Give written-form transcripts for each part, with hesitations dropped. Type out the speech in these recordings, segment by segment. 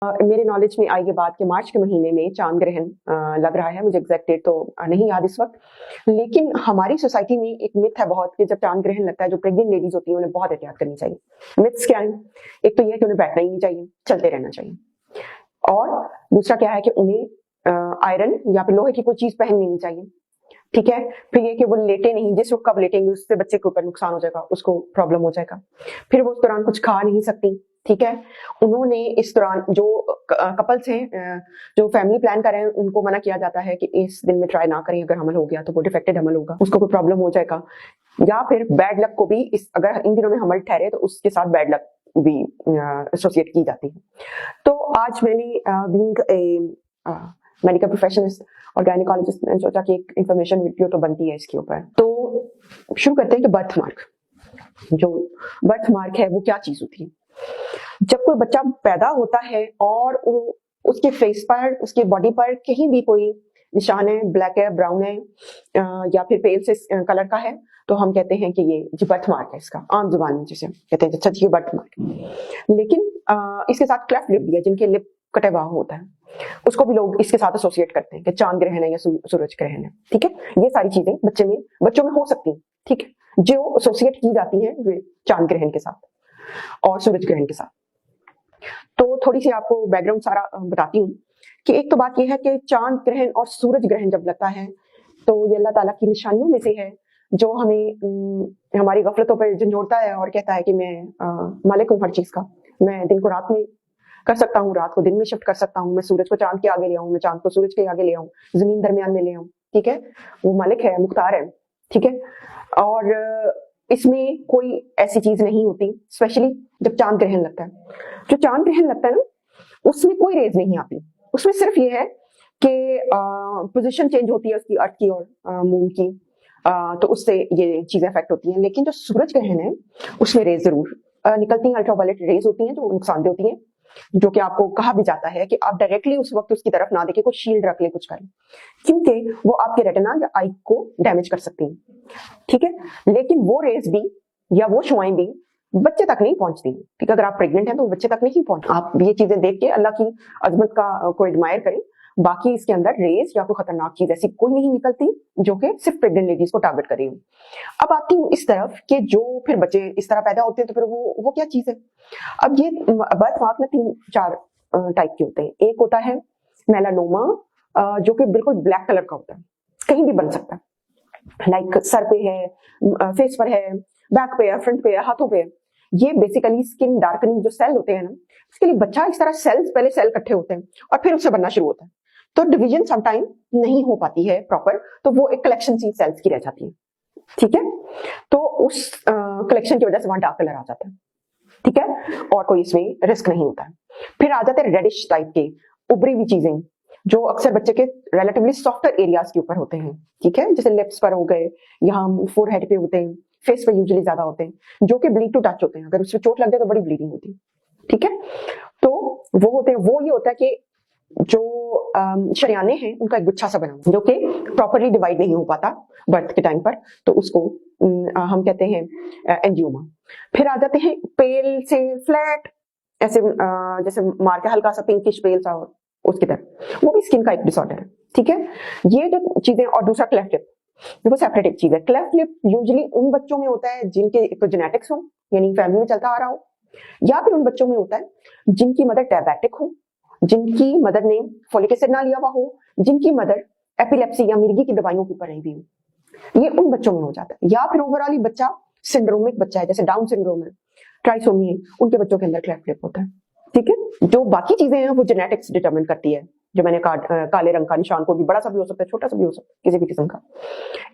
मेरे नॉलेज में आई ये बात कि मार्च के महीने में चांद ग्रहण लग रहा है। मुझे एग्जैक्ट डेट तो नहीं याद इस वक्त, लेकिन हमारी सोसाइटी में एक मिथ है बहुत कि जब चांद ग्रहण लगता है जो प्रेग्नेंट लेडीज होती हैं उन्हें बहुत एहतियात करनी चाहिए। मिथ्स क्या है? एक तो यह है कि उन्हें बैठना ही नहीं चाहिए, चलते रहना चाहिए, और दूसरा क्या है कि उन्हें आयरन या फिर लोहे की कोई चीज पहननी नहीं चाहिए। ठीक है, फिर ये कि वो लेटे नहीं, जिस वक्त कब लेटेंगे उससे बच्चे के ऊपर नुकसान हो जाएगा, उसको प्रॉब्लम हो जाएगा। फिर वो उस दौरान कुछ खा नहीं सकती। ठीक है, उन्होंने इस दौरान जो कपल्स हैं जो फैमिली प्लान कर रहे हैं उनको मना किया जाता है कि इस दिन में ट्राई ना करें, अगर हमल हो गया तो वो डिफेक्टेड हमल होगा, उसको कोई प्रॉब्लम हो जाएगा। या फिर बैड लक को भी अगर इन दिनों में हमल ठहरे तो उसके साथ बैड लक भी एसोसिएट की जाती है। तो आज मैंने बीइंग ए मेडिकल प्रोफेशनलिस्ट और गायनेकोलॉजिस्ट मैंने सोचा कि एक इंफॉर्मेशन वीडियो तो बनती है इसके ऊपर। तो शुरू करते हैं कि बर्थ मार्क, जो बर्थ मार्क है वो क्या चीज होती है। जब कोई बच्चा पैदा होता है और उसके फेस पर, उसके बॉडी पर कहीं भी कोई निशान है, ब्लैक है, ब्राउन है या फिर पेल से कलर का है, तो हम कहते हैं कि ये बर्थ मार्क है। इसका आम जुबान में जिसे कहते हैं अच्छा ये बर्थ मार्क। लेकिन इसके साथ क्लेफ्ट लिप भी है, जिनके लिप कटे हुआ होता है, उसको भी लोग इसके साथ एसोसिएट करते हैं कि चांद ग्रहण है या सूरज ग्रहण है। ठीक है, ये सारी चीजें बच्चों में हो सकती हैं। ठीक है, जो एसोसिएट की जाती हैं वे चांद ग्रहण के साथ और सूरज ग्रहण के साथ। तो थोड़ी सी आपको बैकग्राउंड सारा बताती हूँ कि एक तो बात यह है कि चांद ग्रहण और सूरज ग्रहण जब लगता है तो ये अल्लाह ताला की निशानियों में से है, जो हमें हमारी गफलतों पर झंझोड़ता है और कहता है कि मैं मालिक हूँ हर चीज का, मैं दिन को रात में कर सकता हूँ, रात को दिन में शिफ्ट कर सकता हूँ, मैं सूरज को चांद के आगे ले आऊँ, मैं चांद को सूरज के आगे ले आऊँ, जमीन दरमियान में ले आऊँ। ठीक है, वो मालिक है, मुख्तार है। ठीक है, और इसमें कोई ऐसी चीज नहीं होती, स्पेशली जब चांद ग्रहण लगता है। जो चांद ग्रहण लगता है ना, उसमें कोई रेज नहीं आती, उसमें सिर्फ ये है कि पोजीशन चेंज होती है उसकी, अर्थ की और मून की, तो उससे ये चीजें अफेक्ट होती हैं। लेकिन जो सूरज ग्रहण है उसमें रेज जरूर निकलती हैं, अल्ट्रावायलेट रेज होती हैं जो नुकसानदेह होती हैं, जो कि आपको कहा भी जाता है कि आप डायरेक्टली उस वक्त उसकी तरफ ना देखें, कुछ शील्ड रख ले, कुछ करें, क्योंकि वो आपके रेटिना या आई को डैमेज कर सकती हैं। ठीक है, लेकिन वो रेज भी या वो शुआएं भी बच्चे तक नहीं पहुंचती। ठीक है, अगर आप प्रेग्नेंट हैं तो बच्चे तक नहीं पहुंच। आप ये चीजें देख के अल्लाह की अजमत को एडमायर करें, बाकी इसके अंदर रेस या कोई खतरनाक चीज ऐसी कोई नहीं निकलती जो कि सिर्फ प्रेग्नेंट लेडीज को टारगेट करेगी। अब आती हूँ इस तरफ कि जो फिर बच्चे इस तरह पैदा होते हैं तो फिर वो क्या चीज है। अब ये बर्थ मार्क में 3-4 टाइप के होते हैं। एक होता है मेलानोमा, जो कि बिल्कुल ब्लैक कलर का होता है, कहीं भी बन सकता है, लाइक सर पे है, फेस पर है, बैक पे है, फ्रंट पे है, हाथों पे है। ये बेसिकली स्किन डार्कनिंग जो सेल होते हैं ना, इसके लिए बच्चा इस तरह पहले सेल इकट्ठे होते हैं और फिर उससे बनना शुरू होता है, तो डिवीजन समटाइम नहीं हो पाती है प्रॉपर, तो वो एक कलेक्शन सी सेल्स की रह जाती है। ठीक है, तो उस कलेक्शन की वजह से वहां डार्क कलर आ जाता है। ठीक है, और कोई इसमें रिस्क नहीं होता है। फिर आ जाते हैं रेडिश टाइप के उभरी हुई चीजें, जो अक्सर बच्चे के रिलेटिवली सॉफ्टर एरियाज के ऊपर होते हैं। ठीक है, जैसे लिप्स पर हो गए, यहाँ फोरहेड पे होते हैं, फेस पे यूजुअली ज्यादा होते हैं, जो कि ब्लीड टू टच होते हैं, अगर उसमें चोट लग जाए तो बड़ी ब्लीडिंग होती है। ठीक है, तो वो होते हैं, वो ये होता है कि जो शरियाने हैं उनका एक गुच्छा सा बना जो कि प्रॉपरली डिवाइड नहीं हो पाता बर्थ के टाइम पर, तो उसको हम कहते हैं एंजियोमा। फिर आ जाते हैं पेल से फ्लैट, ऐसे जैसे मार के हल्का सा पिंकिश पेल सा उसकी तरह, वो भी स्किन का एक डिसऑर्डर है। ठीक है, ये जो चीजें, और दूसरा क्लेफ्ट लिप, वो सेपरेट एक चीज है। क्लेफ्ट लिप यूजुअली उन बच्चों में होता है जिनके एक तो जेनेटिक्स हो, यानी फैमिली में चलता आ रहा हो, या फिर उन बच्चों में होता है जिनकी मदर डायबिटिक हो, जिनकी मदर ने फोलिक एसिड ना लिया हुआ हो, जिनकी मदर एपिलेप्सी या मिर्गी की दवाइयों के ऊपर रही हुई हो, ये उन बच्चों में हो जाता है। या फिर ओवरऑल बच्चा सिंड्रोमिक बच्चा है, जैसे डाउन सिंड्रोम है, ट्राइसोमी है, उनके बच्चों के अंदर क्लेफ्ट लिप होता है। ठीक है, जो बाकी चीजें हैं वो जेनेटिक्स डिटरमिन करती है, जो मैंने काले रंग का निशान को भी बड़ा सा भी हो सकता है, छोटा सा भी हो सकता है, किसी भी किस्म का।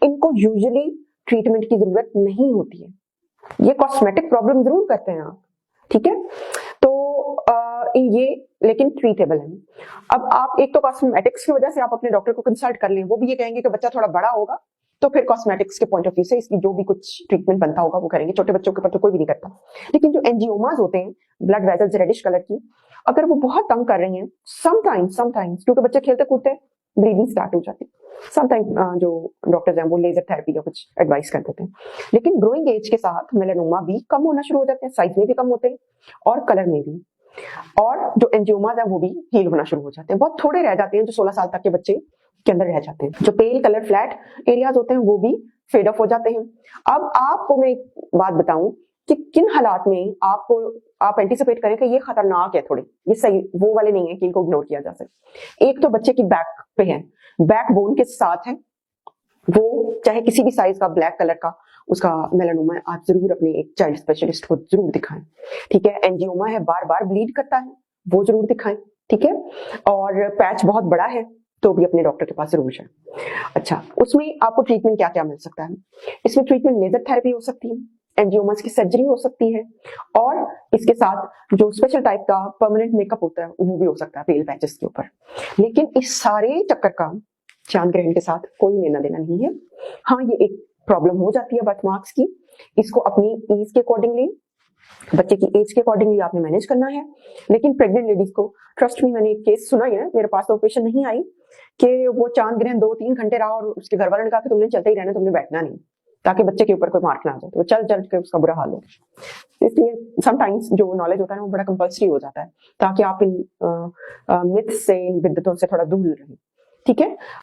इनको यूजुअली ट्रीटमेंट की जरूरत नहीं होती है, ये कॉस्मेटिक प्रॉब्लम जरूर करते हैं आप। ठीक है, तो ये लेकिन ट्रीटेबल है। अब आप एक तो कॉस्मेटिक्स की वजह से आप अपने डॉक्टर को कंसल्ट कर लें, वो भी ये कहेंगे कि बच्चा थोड़ा बड़ा होगा तो फिर कॉस्मेटिक्स के पॉइंट ऑफ व्यू से इसकी जो भी कुछ ट्रीटमेंट बनता होगा वो करेंगे। छोटे बच्चों के ऊपर तो कोई भी नहीं करता। लेकिन जो एंजियोमास होते हैं, ब्लड वेसल्स रेडिश कलर की, अगर वो बहुत तंग कर रही हैं, समटाइम्स क्योंकि बच्चे खेलते कूदते ब्लीडिंग स्टार्ट हो जाती है, समटाइम जो डॉक्टर्स हैं वो लेजर थेरेपी या कुछ एडवाइस कर देते हैं। लेकिन ग्रोइंग एज के साथ मेलानोमा भी कम होना शुरू हो जाते हैं, साइज में भी कम होते हैं और कलर में भी। और जो एंजियोमाज है वो भी हील होना शुरू हो जाते हैं। बहुत थोड़े रह जाते हैं जो 16 साल तक के बच्चे के अंदर रह जाते हैं। जो पेल कलर फ्लैट एरियाज होते हैं वो भी फेड ऑफ हो जाते हैं। अब आपको मैं एक बात बताऊं कि किन हालात में आप एंटिसिपेट करें कि ये खतरनाक है थोड़े, ये सही वो वाले नहीं है कि इनको इग्नोर किया जा सके। एक तो बच्चे की बैक पे है, बैक बोन के साथ है, वो चाहे किसी भी साइज का ब्लैक कलर का उसका मेलानोमा है, आप जरूर अपने एक चाइल्ड स्पेशलिस्ट को जरूर दिखाएं। ठीक है, एंजियोमा है, बार बार ब्लीड करता है, वो जरूर दिखाएं। ठीक है, और पैच बहुत बड़ा है तो भी अपने डॉक्टर के पास जरूर जाएं। अच्छा, उसमें आपको ट्रीटमेंट क्या क्या मिल सकता है? इसमें ट्रीटमेंट लेजर थेरेपी हो सकती है, एंजियोमास की सर्जरी हो सकती है, और इसके साथ जो स्पेशल टाइप का परमानेंट मेकअप होता है वो भी हो सकता है पेल पैचेस के ऊपर। लेकिन इस सारे चक्कर का चांद ग्रहण के साथ कोई लेना देना नहीं है। हाँ, ये एक प्रॉब्लम हो जाती है बर्थमार्क्स की, इसको अपनी एज के अकॉर्डिंगली, बच्चे की एज के अकॉर्डिंगली आपने मैनेज करना है। लेकिन प्रेग्नेंट लेडीज को, ट्रस्ट मी, मैंने एक केस सुना है, मेरे पास तो पेशेंट नहीं आई कि वो चांद ग्रहण 2-3 घंटे रहा और उसके घर वालों ने कहा कि तुमने चलते ही रहना, तुमने बैठना नहीं, ताकि बच्चे के ऊपर कोई मार्क ना आ जाए, तो चल चल के उसका बुरा हाल हो। इसलिए समटाइम्स जो नॉलेज होता है ना वो बड़ा कंपल्सरी हो जाता है, ताकि आप इन मिथ से, इन बिद्दतों से थोड़ा दूर रहें। ठीक है।